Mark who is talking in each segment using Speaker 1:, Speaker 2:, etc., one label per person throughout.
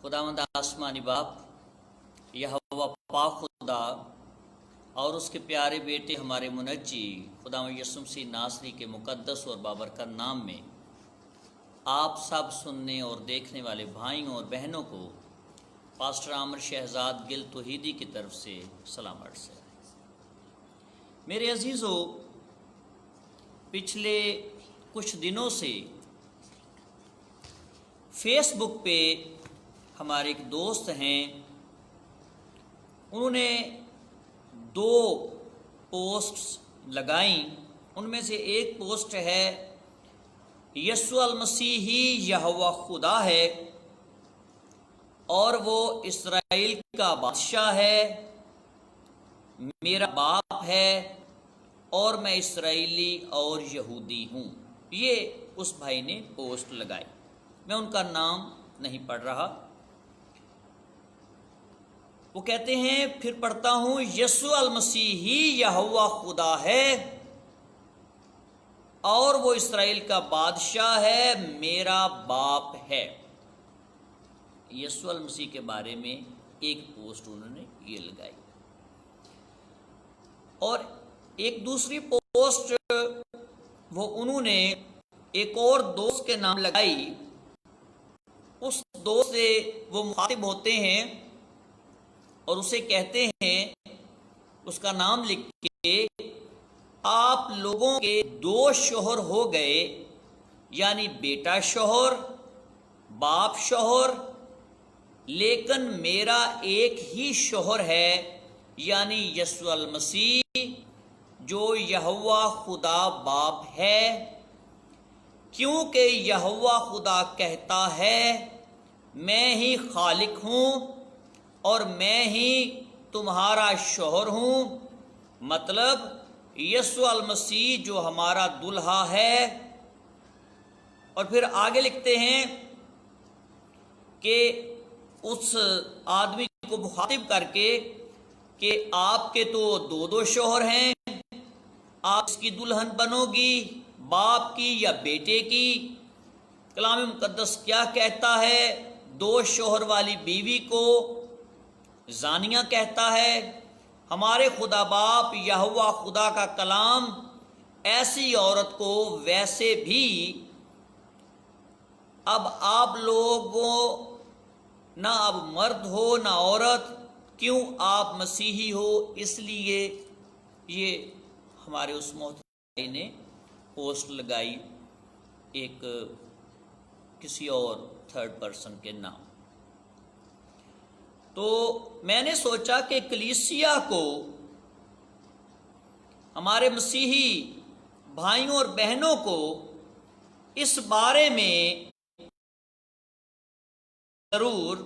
Speaker 1: خداوند آسمانی باپ یہوہ پاک خدا اور اس کے پیارے بیٹے ہمارے منجی خداوند یسوع مسیح ناصری کے مقدس اور بابرکت نام میں آپ سب سننے اور دیکھنے والے بھائیوں اور بہنوں کو پاسٹر عامر شہزاد گل توحیدی کی طرف سے سلام عرض ہے۔ میرے عزیزو، پچھلے کچھ دنوں سے فیس بک پہ ہمارے ایک دوست ہیں، انہوں نے 2 پوسٹس لگائیں۔ ان میں سے ایک پوسٹ ہے یسوع المسیح ہی یہوہ خدا ہے اور وہ اسرائیل کا بادشاہ ہے، میرا باپ ہے اور میں اسرائیلی اور یہودی ہوں۔ یہ اس بھائی نے پوسٹ لگائی، میں ان کا نام نہیں پڑھ رہا۔ وہ کہتے ہیں، پھر پڑھتا ہوں، یسوع المسیح ہی یہوہ خدا ہے اور وہ اسرائیل کا بادشاہ ہے، میرا باپ ہے۔ یسوع المسیح کے بارے میں ایک پوسٹ انہوں نے یہ لگائی، اور ایک دوسری پوسٹ وہ انہوں نے ایک اور دوست کے نام لگائی۔ اس دوست سے وہ مخاطب ہوتے ہیں اور اسے کہتے ہیں، اس کا نام لکھ کے، آپ لوگوں کے 2 شوہر ہو گئے، یعنی بیٹا شوہر، باپ شوہر، لیکن میرا ایک ہی شوہر ہے، یعنی یسوع المسیح جو یہوہ خدا باپ ہے، کیونکہ یہوہ خدا کہتا ہے، میں ہی خالق ہوں اور میں ہی تمہارا شوہر ہوں۔ مطلب یسوع المسیح جو ہمارا دلہا ہے۔ اور پھر آگے لکھتے ہیں کہ اس آدمی کو مخاطب کر کے کہ آپ کے تو 2 شوہر ہیں، آپ اس کی دلہن بنو گی، باپ کی یا بیٹے کی۔ کلام مقدس کیا کہتا ہے؟ 2 شوہر والی بیوی کو زانیہ کہتا ہے۔ ہمارے خدا باپ یہوہ خدا کا کلام ایسی عورت کو ویسے بھی، اب آپ لوگوں نہ اب مرد ہو نہ عورت، کیوں آپ مسیحی ہو، اس لیے یہ ہمارے اس محترم نے پوسٹ لگائی ایک کسی اور 3rd پرسن کے نام۔ تو میں نے سوچا کہ کلیسیا کو، ہمارے مسیحی بھائیوں اور بہنوں کو اس بارے میں ضرور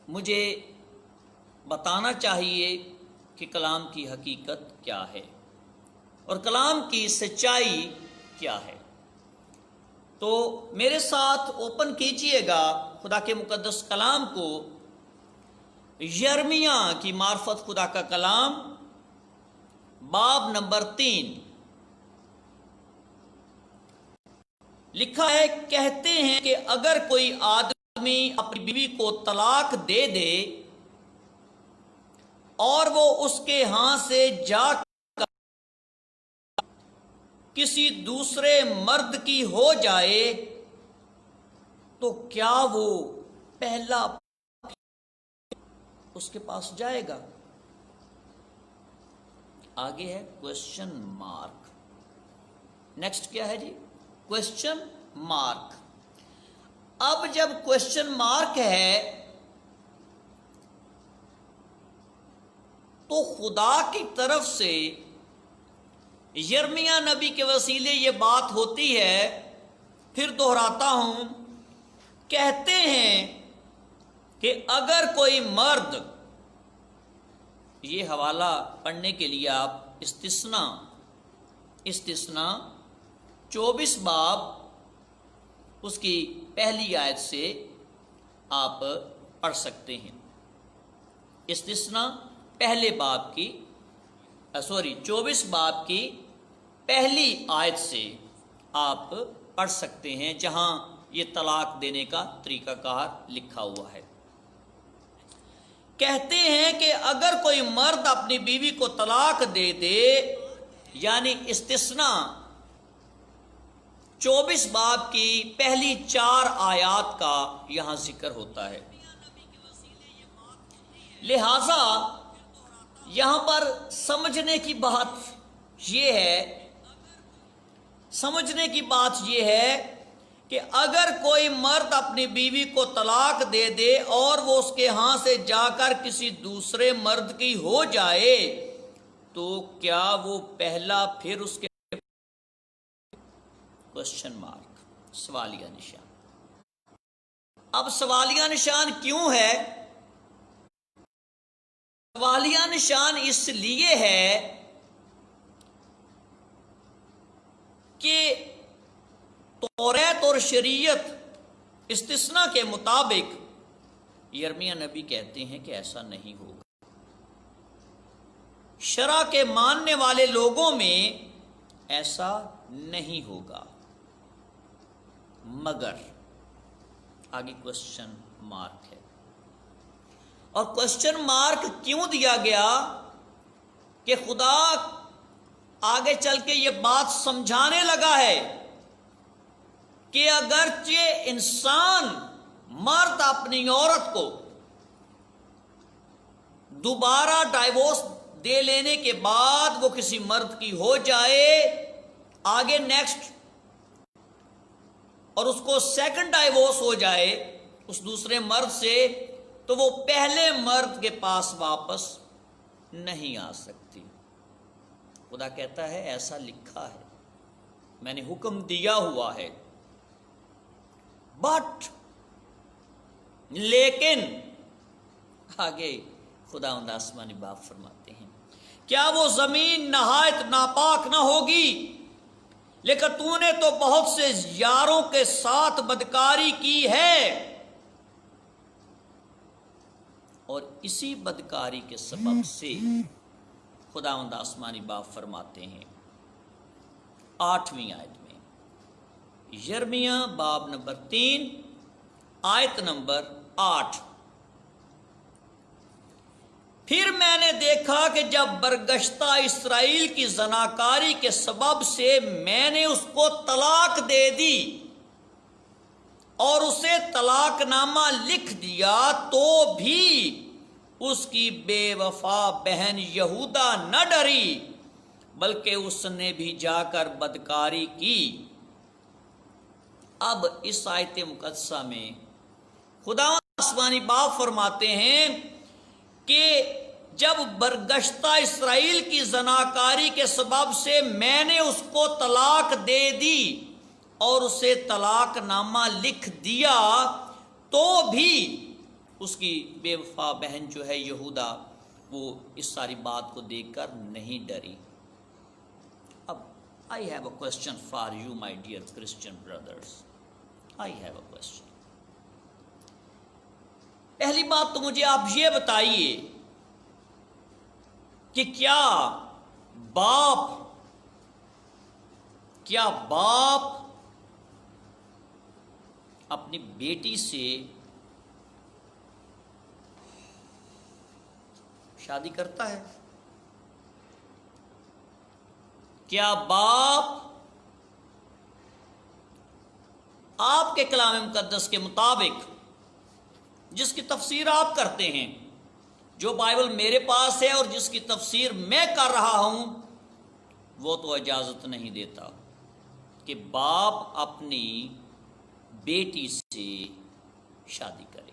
Speaker 1: مجھے بتانا چاہیے کہ کلام کی حقیقت کیا ہے اور کلام کی سچائی کیا ہے۔ تو میرے ساتھ اوپن کیجئے گا خدا کے مقدس کلام کو، یرمیہ کی معرفت خدا کا کلام، باب نمبر 3۔ لکھا ہے، کہتے ہیں کہ اگر کوئی آدمی اپنی بیوی کو طلاق دے دے اور وہ اس کے ہاں سے جا کر کسی دوسرے مرد کی ہو جائے تو کیا وہ پہلا اس کے پاس جائے گا؟ آگے ہے کوشچن مارک۔ نیکسٹ کیا ہے جی؟ Question mark. اب جب کوشچن مارک ہے تو خدا کی طرف سے یرمیہ نبی کے وسیلے یہ بات ہوتی ہے، پھر دہراتا ہوں، کہتے ہیں کہ اگر کوئی مرد، یہ حوالہ پڑھنے کے لیے آپ استثناء 24 باب اس کی پہلی آیت سے آپ پڑھ سکتے ہیں۔ استثناء پہلے باب کی 24 باب کی پہلی آیت سے آپ پڑھ سکتے ہیں، جہاں یہ طلاق دینے کا طریقہ کار لکھا ہوا ہے۔ کہتے ہیں کہ اگر کوئی مرد اپنی بیوی کو طلاق دے دے، یعنی استثناء 24 باب کی پہلی 4 آیات کا یہاں ذکر ہوتا ہے، لہذا یہاں پر سمجھنے کی بات یہ ہے کہ اگر کوئی مرد اپنی بیوی کو طلاق دے دے اور وہ اس کے ہاں سے جا کر کسی دوسرے مرد کی ہو جائے تو کیا وہ پہلا پھر اس کے کوشچن مارک، سوالیہ نشان۔ اب سوالیہ نشان کیوں ہے؟ سوالیہ نشان اس لیے ہے کہ توریت اور شریعت استثناء کے مطابق یرمیہ نبی کہتے ہیں کہ ایسا نہیں ہوگا۔ شرع کے ماننے والے لوگوں میں ایسا نہیں ہوگا، مگر آگے کوشچن مارک ہے۔ اور کوشچن مارک کیوں دیا گیا؟ کہ خدا آگے چل کے یہ بات سمجھانے لگا ہے کہ اگرچہ انسان مرد اپنی عورت کو دوبارہ ڈائیورس دے لینے کے بعد وہ کسی مرد کی ہو جائے، آگے نیکسٹ، اور اس کو سیکنڈ ڈائیورس ہو جائے اس دوسرے مرد سے، تو وہ پہلے مرد کے پاس واپس نہیں آ سکتی۔ خدا کہتا ہے ایسا لکھا ہے، میں نے حکم دیا ہوا ہے، بٹ لیکن آگے خدا آسمانی باپ فرماتے ہیں کیا وہ زمین نہایت ناپاک نہ ہوگی؟ لیکن تو نے تو بہت سے یاروں کے ساتھ بدکاری کی ہے، اور اسی بدکاری کے سبب سے خداوند آسمانی باپ فرماتے ہیں 8ویں آیت میں، یرمیہ باب نمبر 3 آیت نمبر 8، پھر میں نے دیکھا کہ جب برگشتہ اسرائیل کی زناکاری کے سبب سے میں نے اس کو طلاق دے دی اور اسے طلاق نامہ لکھ دیا، تو بھی اس کی بے وفا بہن یہودا نہ ڈری، بلکہ اس نے بھی جا کر بدکاری کی۔ اب اس آیت مقدسہ میں خدا آسمانی باپ فرماتے ہیں کہ جب برگشتہ اسرائیل کی زناکاری کے سبب سے میں نے اس کو طلاق دے دی اور اسے طلاق نامہ لکھ دیا، تو بھی اس کی بے وفا بہن جو ہے یہودا، وہ اس ساری بات کو دیکھ کر نہیں ڈری۔ اب I have a question for you, my dear Christian brothers. I have a question. پہلی بات تو مجھے آپ یہ بتائیے کہ کیا باپ اپنی بیٹی سے شادی کرتا ہے؟ کیا باپ آپ کے کلام مقدس کے مطابق، جس کی تفسیر آپ کرتے ہیں، جو بائبل میرے پاس ہے اور جس کی تفسیر میں کر رہا ہوں، وہ تو اجازت نہیں دیتا کہ باپ اپنی بیٹی سے شادی کرے؟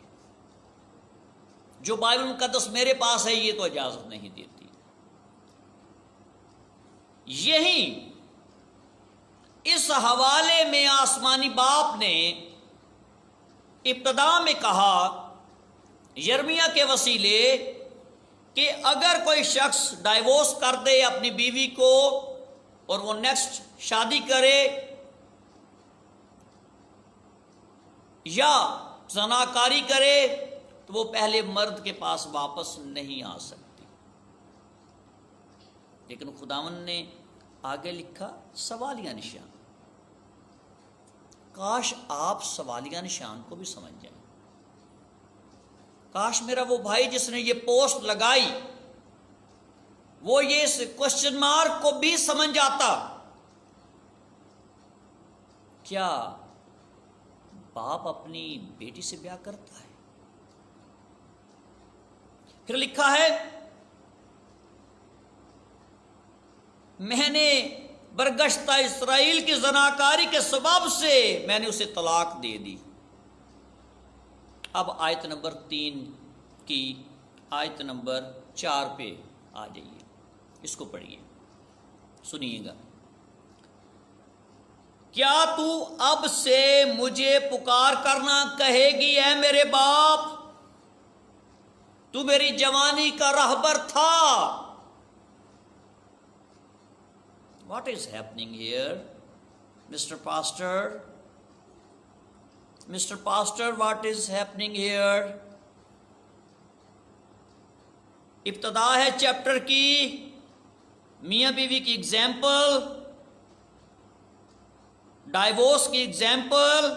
Speaker 1: جو بائبل مقدس میرے پاس ہے یہ تو اجازت نہیں دیتی۔ یہی اس حوالے میں آسمانی باپ نے ابتدا میں کہا یرمیہ کے وسیلے کہ اگر کوئی شخص ڈائیورس کر دے اپنی بیوی کو اور وہ نیکسٹ شادی کرے یا زناکاری کرے تو وہ پہلے مرد کے پاس واپس نہیں آ سکتی۔ لیکن خداوند نے آگے لکھا سوالیہ نشان، کاش آپ سوالیہ نشان کو بھی سمجھ جائیں. کاش میرا وہ بھائی جس نے یہ پوسٹ لگائی وہ یہ کوشچن مارک کو بھی سمجھ آتا. کیا باپ اپنی بیٹی سے بیاہ کرتا ہے؟ پھر لکھا ہے میں نے برگشتہ اسرائیل کی زناکاری کے سبب سے میں نے اسے طلاق دے دی. اب آیت نمبر 3 کی آیت نمبر 4 پہ آ جائیے، اس کو پڑھیے، سنیے گا. کیا تو اب سے مجھے پکار کرنا کہے گی اے میرے باپ؟ تو میری جوانی کا رہبر تھا. What is happening here, Mr. Pastor? Mr. Pastor, what is happening here? ابتدا ہے چیپٹر کی میاں بیوی کی ایگزامپل، ڈائیورس کی ایگزامپل،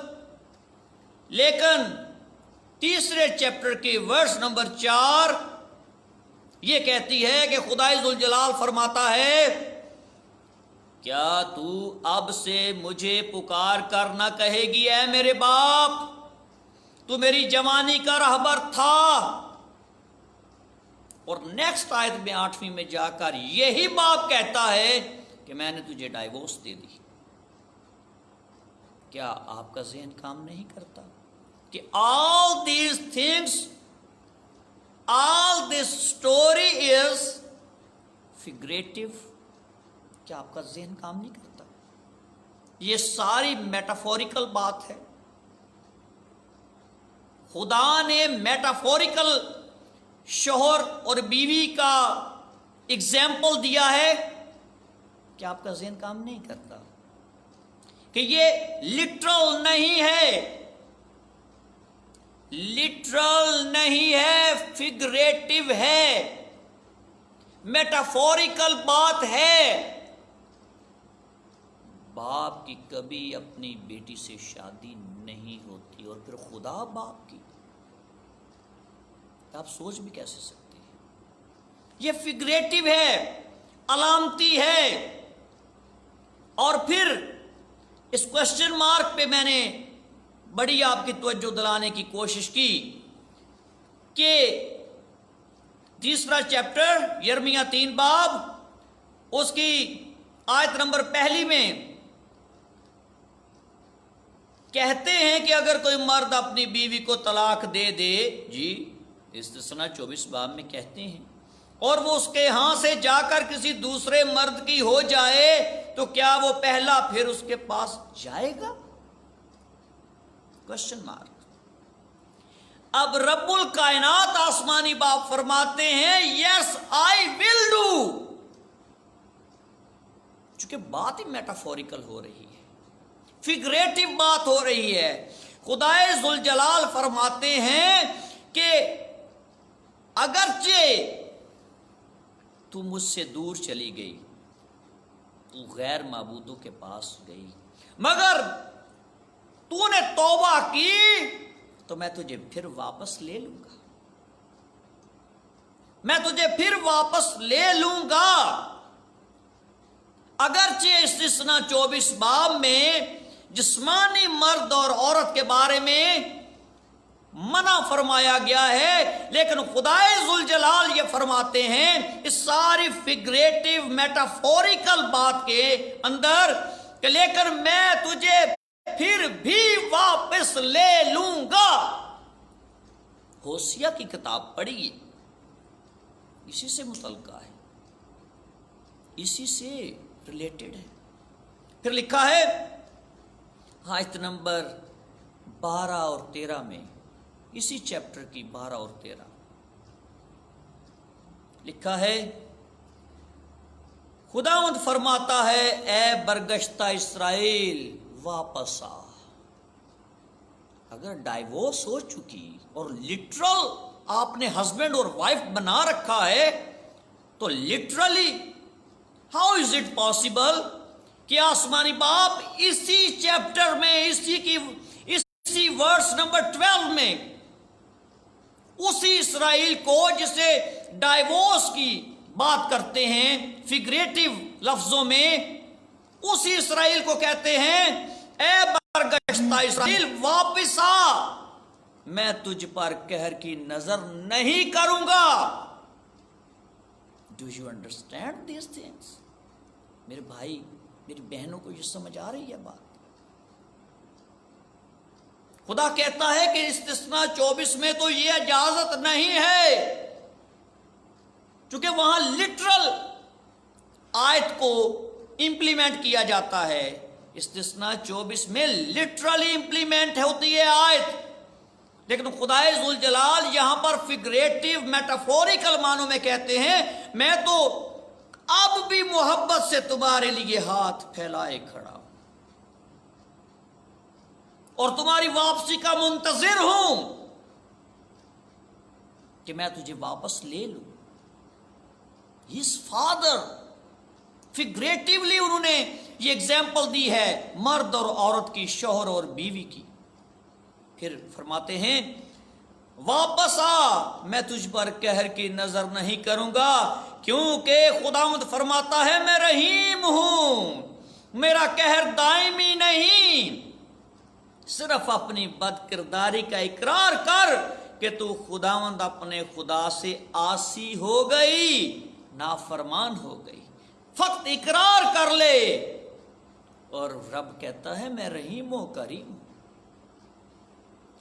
Speaker 1: لیکن تیسرے چیپٹر کی ورس نمبر 4 یہ کہتی ہے کہ خدائے ذوالجلال فرماتا ہے کیا تو اب سے مجھے پکار کر نہ کہے گی اے میرے باپ؟ تو میری جوانی کا رہبر تھا. اور نیکسٹ آیت میں 8ویں میں جا کر یہی باپ کہتا ہے کہ میں نے تجھے ڈائیورس دے دی. کیا آپ کا ذہن کام نہیں کرتا کہ all these things, all this story is figurative؟ کیا آپ کا ذہن کام نہیں کرتا؟ یہ ساری میٹافوریکل بات ہے. خدا نے میٹافوریکل شوہر اور بیوی کا ایگزامپل دیا ہے. کیا آپ کا ذہن کام نہیں کرتا کہ یہ لٹرل نہیں ہے، لٹرل نہیں ہے، فگریٹو ہے، میٹافوریکل بات ہے. باپ کی کبھی اپنی بیٹی سے شادی نہیں ہوتی، اور پھر خدا باپ کی، آپ سوچ بھی کیسے سکتے ہیں؟ یہ فگریٹو ہے، علامتی ہے. اور پھر اس کوشچن مارک پہ میں نے بڑی آپ کی توجہ دلانے کی کوشش کی کہ تیسرا چیپٹر یرمیہ 3 باب اس کی آیت نمبر 1 میں کہتے ہیں کہ اگر کوئی مرد اپنی بیوی کو طلاق دے دے، جی استثنا 24 باب میں کہتے ہیں، اور وہ اس کے ہاں سے جا کر کسی دوسرے مرد کی ہو جائے تو کیا وہ پہلا پھر اس کے پاس جائے گا؟ Question mark. اب رب الکائنات آسمانی باپ فرماتے ہیں یس آئی ول ڈو. چونکہ بات ہی میٹافوریکل ہو رہی ہے، فگریٹو بات ہو رہی ہے. خدائے ذوالجلال فرماتے ہیں کہ اگرچہ تو مجھ سے دور چلی گئی، تو غیر معبودوں کے پاس گئی، مگر تو نے توبہ کی تو میں تجھے پھر واپس لے لوں گا، میں تجھے پھر واپس لے لوں گا. اگرچہ استثنا 24 باب میں جسمانی مرد اور عورت کے بارے میں منع فرمایا گیا ہے، لیکن خدائے ذوالجلال یہ فرماتے ہیں اس ساری فگریٹو میٹافوریکل بات کے اندر کہ لیکن میں تجھے پھر بھی واپس لے لوں گا. ہوسیہ کی کتاب پڑھیے، اسی سے متعلقہ ہے، اسی سے ریلیٹڈ ہے. پھر لکھا ہے آیت نمبر 12 اور 13 میں، اسی چیپٹر کی 12 اور 13 لکھا ہے خداوند فرماتا ہے اے برگشتہ اسرائیل واپس آ. اگر ڈائیورس ہو چکی اور لٹرل آپ نے ہسبینڈ اور وائف بنا رکھا ہے تو literally how is it possible کہ آسمانی باپ اسی چیپٹر میں اسی ورس نمبر 12 میں اسی اسرائیل کو جسے ڈائیورس کی بات کرتے ہیں فگریٹو لفظوں میں، اسی اسرائیل کو کہتے ہیں اے برگشتہ اسرائیل واپس آ، میں تجھ پر قہر کی نظر نہیں کروں گا۔ Do you understand these things? میرے بھائی میری بہنوں کو یہ سمجھ آ رہی ہے بات؟ خدا کہتا ہے کہ استثناء 24 میں تو یہ اجازت نہیں ہے، چونکہ وہاں لٹرل آیت کو امپلیمنٹ کیا جاتا ہے۔ استثناء 24 میں لٹرلی امپلیمنٹ ہوتی ہے آیت، لیکن خدائے ذوالجلال یہاں پر فگریٹو میٹافوریکل معنوں میں کہتے ہیں میں تو اب بھی محبت سے تمہارے لیے ہاتھ پھیلائے کھڑا ہوں اور تمہاری واپسی کا منتظر ہوں کہ میں تجھے واپس لے لوں۔ ہز فادر، فگریٹیولی انہوں نے یہ ایگزامپل دی ہے مرد اور عورت کی، شوہر اور بیوی کی۔ پھر فرماتے ہیں واپس آ، میں تجھ پر قہر کی نظر نہیں کروں گا، کیونکہ خداوند فرماتا ہے میں رحیم ہوں، میرا قہر دائمی نہیں۔ صرف اپنی بد کرداری کا اقرار کر کہ تو خداوند اپنے خدا سے عاصی ہو گئی، نافرمان ہو گئی، فقط اقرار کر لے، اور رب کہتا ہے میں رحیم و کریم ہوں۔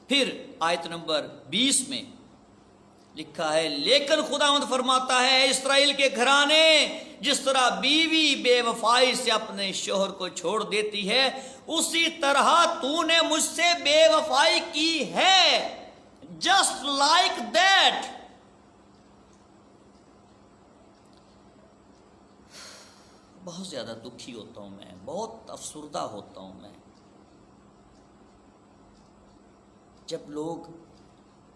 Speaker 1: پھر آیت نمبر 20 میں لکھا ہے لیکن خداوند فرماتا ہے اے اسرائیل کے گھرانے، جس طرح بیوی بے وفائی سے اپنے شوہر کو چھوڑ دیتی ہے اسی طرح تو نے مجھ سے بے وفائی کی ہے، جسٹ لائک دیٹ۔ بہت زیادہ دکھی ہوتا ہوں میں، بہت افسردہ ہوتا ہوں میں جب لوگ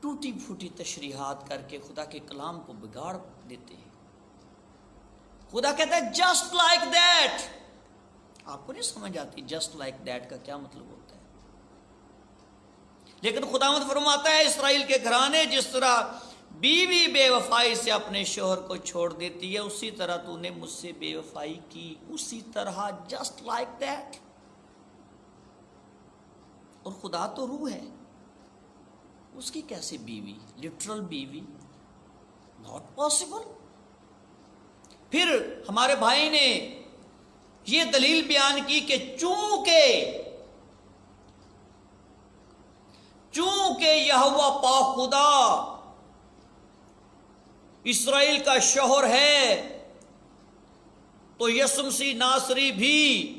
Speaker 1: ٹوٹی پھوٹی تشریحات کر کے خدا کے کلام کو بگاڑ دیتے ہیں۔ خدا کہتا ہے جسٹ لائک دیٹ۔ آپ کو نہیں سمجھ آتی جسٹ لائک دیٹ کا کیا مطلب ہوتا ہے؟ لیکن خداوند فرماتا ہے اسرائیل کے گھرانے، جس طرح بیوی بے وفائی سے اپنے شوہر کو چھوڑ دیتی ہے اسی طرح تو نے مجھ سے بے وفائی کی، اسی طرح جسٹ لائک دیٹ۔ اور خدا تو روح ہے، اس کی کیسے بیوی، لٹرل بیوی؟ Not possible. پھر ہمارے بھائی نے یہ دلیل بیان کی کہ چونکہ یہوہ پاک خدا اسرائیل کا شوہر ہے تو یسوع مسیح ناصری بھی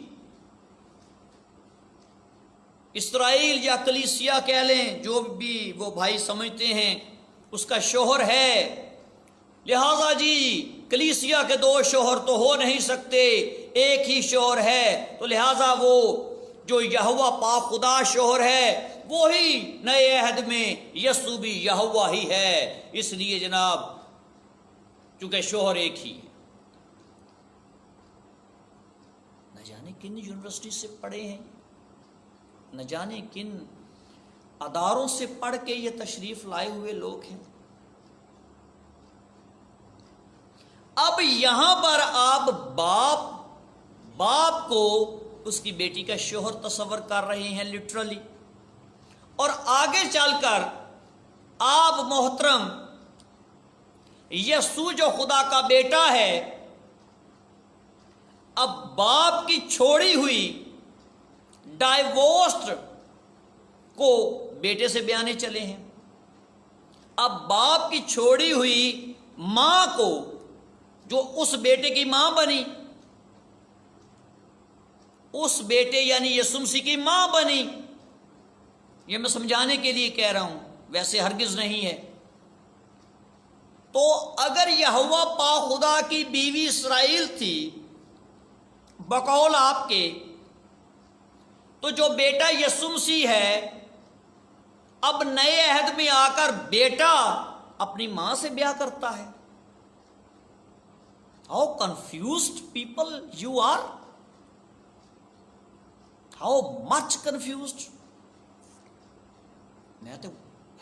Speaker 1: اسرائیل یا کلیسیا کہہ لیں، جو بھی وہ بھائی سمجھتے ہیں، اس کا شوہر ہے۔ لہذا جی کلیسیا کے دو شوہر تو ہو نہیں سکتے، ایک ہی شوہر ہے، تو لہذا وہ جو یہوہ پاک خدا شوہر ہے وہی نئے عہد میں یسوع بھی یہوہ ہی ہے۔ اس لیے جناب چونکہ شوہر ایک ہی ہے۔ نہ جانے کن یونیورسٹی سے پڑھے ہیں، نہ جانے کن اداروں سے پڑھ کے یہ تشریف لائے ہوئے لوگ ہیں۔ اب یہاں پر آپ باپ کو اس کی بیٹی کا شوہر تصور کر رہے ہیں لٹرلی، اور آگے چل کر آپ محترم یسوع جو خدا کا بیٹا ہے، اب باپ کی چھوڑی ہوئی ڈائیورسڈ کو بیٹے سے بیانے چلے ہیں۔ اب باپ کی چھوڑی ہوئی ماں کو جو اس بیٹے کی ماں بنی، اس بیٹے یعنی یسوع مسیح کی ماں بنی، یہ میں سمجھانے کے لیے کہہ رہا ہوں، ویسے ہرگز نہیں ہے۔ تو اگر یہوہ پاک خدا کی بیوی اسرائیل تھی بقول آپ کے، تو جو بیٹا یسوع مسیح ہے اب نئے عہد میں آ کر بیٹا اپنی ماں سے بیاہ کرتا ہے۔ How confused people you are. How much confused. میں تو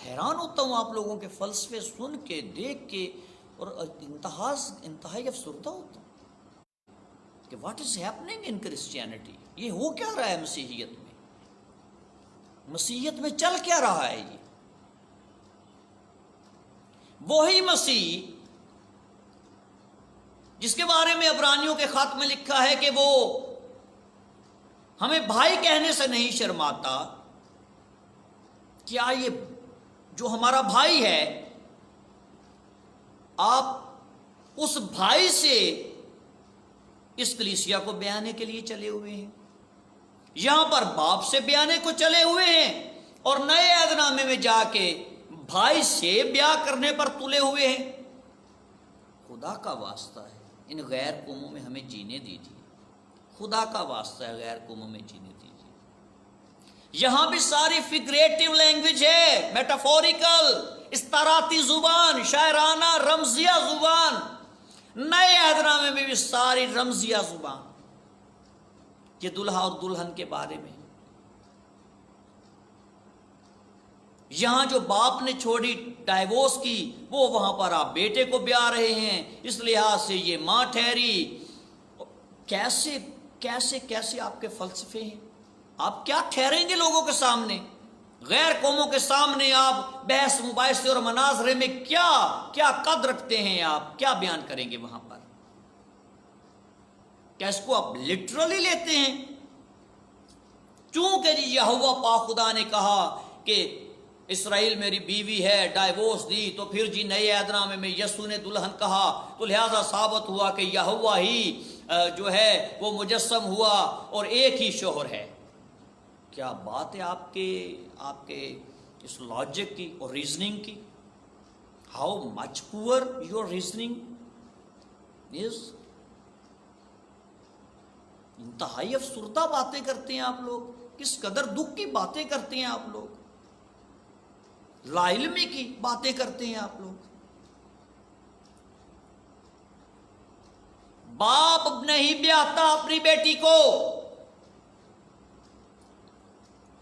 Speaker 1: حیران ہوتا ہوں آپ لوگوں کے فلسفے سن کے دیکھ کے, اور انتہائی افسردہ ہوتا ہوں کہ what is happening in Christianity. یہ ہو کیا رہا ہے مسیحیت میں؟ مسیحیت میں چل کیا رہا ہے؟ یہ وہی مسیح جس کے بارے میں عبرانیوں کے خط میں لکھا ہے کہ وہ ہمیں بھائی کہنے سے نہیں شرماتا. کیا یہ جو ہمارا بھائی ہے, آپ اس بھائی سے اس کلیسیا کو بیانے کے لیے چلے ہوئے ہیں؟ یہاں پر باپ سے بیانے کو چلے ہوئے ہیں, اور نئے عہد نامے میں جا کے بھائی سے بیاہ کرنے پر تلے ہوئے ہیں. خدا کا واسطہ ہے, ان غیر قوموں میں ہمیں جینے دیجیے. خدا کا واسطہ ہے, غیر قوموں میں جینے دیجیے. یہاں بھی ساری فگریٹو لینگویج ہے, میٹافوریکل, استعاراتی زبان, شاعرانہ رمزیہ زبان. نئے عہد نامے میں بھی ساری رمزیہ زبان, یہ دلہا اور دلہن کے بارے میں. یہاں جو باپ نے چھوڑی ڈائیورس کی, وہ وہاں پر آپ بیٹے کو بیاہ رہے ہیں, اس لحاظ سے یہ ماں ٹھہری. کیسے کیسے کیسے آپ کے فلسفے ہیں؟ آپ کیا ٹھہریں گے لوگوں کے سامنے؟ غیر قوموں کے سامنے آپ بحث مباحثے اور مناظرے میں کیا کیا قد رکھتے ہیں؟ آپ کیا بیان کریں گے وہاں پر؟ کیا اس کو آپ لٹرلی لیتے ہیں؟ چونکہ جی یہوہ پاک خدا نے کہا کہ اسرائیل میری بیوی ہے, ڈائیورس دی, تو پھر جی نئے عہد نامے میں یسوع نے دلہن کہا, تو لہذا ثابت ہوا کہ یہوہ ہی جو ہے وہ مجسم ہوا اور ایک ہی شوہر ہے. کیا بات ہے آپ کے اس لاجک کی اور ریزننگ کی. ہاؤ مچ پور یور ریزننگ از. انتہائی افسردہ باتیں کرتے ہیں آپ لوگ. کس قدر دکھ کی باتیں کرتے ہیں آپ لوگ, لا علمی کی باتیں کرتے ہیں آپ لوگ. باپ نہیں بیاہتا اپنی بیٹی کو.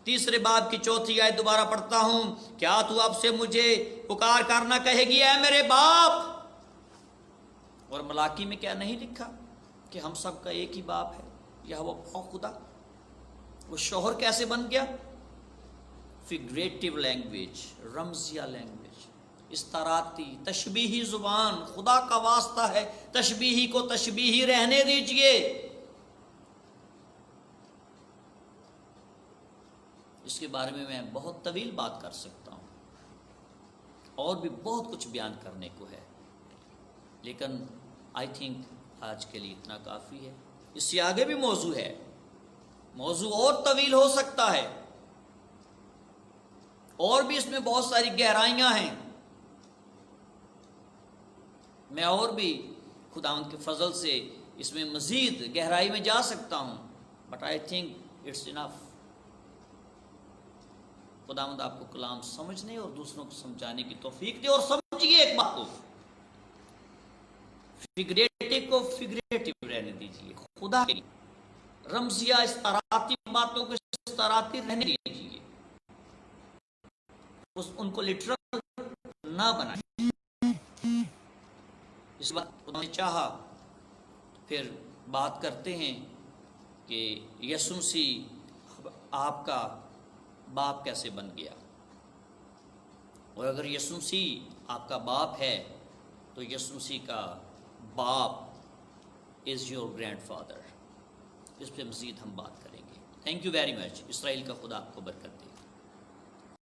Speaker 1: تیسرے باب کی 4 آیت دوبارہ پڑھتا ہوں. کیا تو اب سے مجھے پکار کر نہ کہے گی اے میرے باپ؟ اور ملاکی میں کیا نہیں لکھا کہ ہم سب کا ایک ہی باپ ہے, یہوہ پاک خدا. وہ شوہر کیسے بن گیا؟ فگریٹو لینگویج, رمزیہ لینگویج, استعاراتی تشبیہی زبان. خدا کا واسطہ ہے, تشبیہی کو تشبیہی رہنے دیجئے. اس کے بارے میں بہت طویل بات کر سکتا ہوں, اور بھی بہت کچھ بیان کرنے کو ہے, لیکن آئی تھنک آج کے لیے اتنا کافی ہے. اس سے آگے بھی موضوع ہے, موضوع اور طویل ہو سکتا ہے, اور بھی اس میں بہت ساری گہرائیاں ہیں. میں اور بھی خداوند کے فضل سے اس میں مزید گہرائی میں جا سکتا ہوں, بٹ آئی تھنک اٹس انف. خداوند آپ کو کلام سمجھنے اور دوسروں کو سمجھانے کی توفیق دے. اور سمجھیے ایک بات کو, فگریٹو کو فگریٹو رہنے دیجیے. خدا کے رمزیہ استعاراتی باتوں کو استعاراتی رہنے دیجیے, ان کو لٹرل نہ بنائیں. اس بات خدا نے چاہا پھر بات کرتے ہیں کہ یسوع مسیح آپ کا باپ کیسے بن گیا. اور اگر یسوع مسیح آپ کا باپ ہے تو یسوع مسیح کا باپ از یور گرینڈ فادر. اس پہ مزید ہم بات کریں گے. Thank you very much. اسرائیل کا خدا آپ کو برکت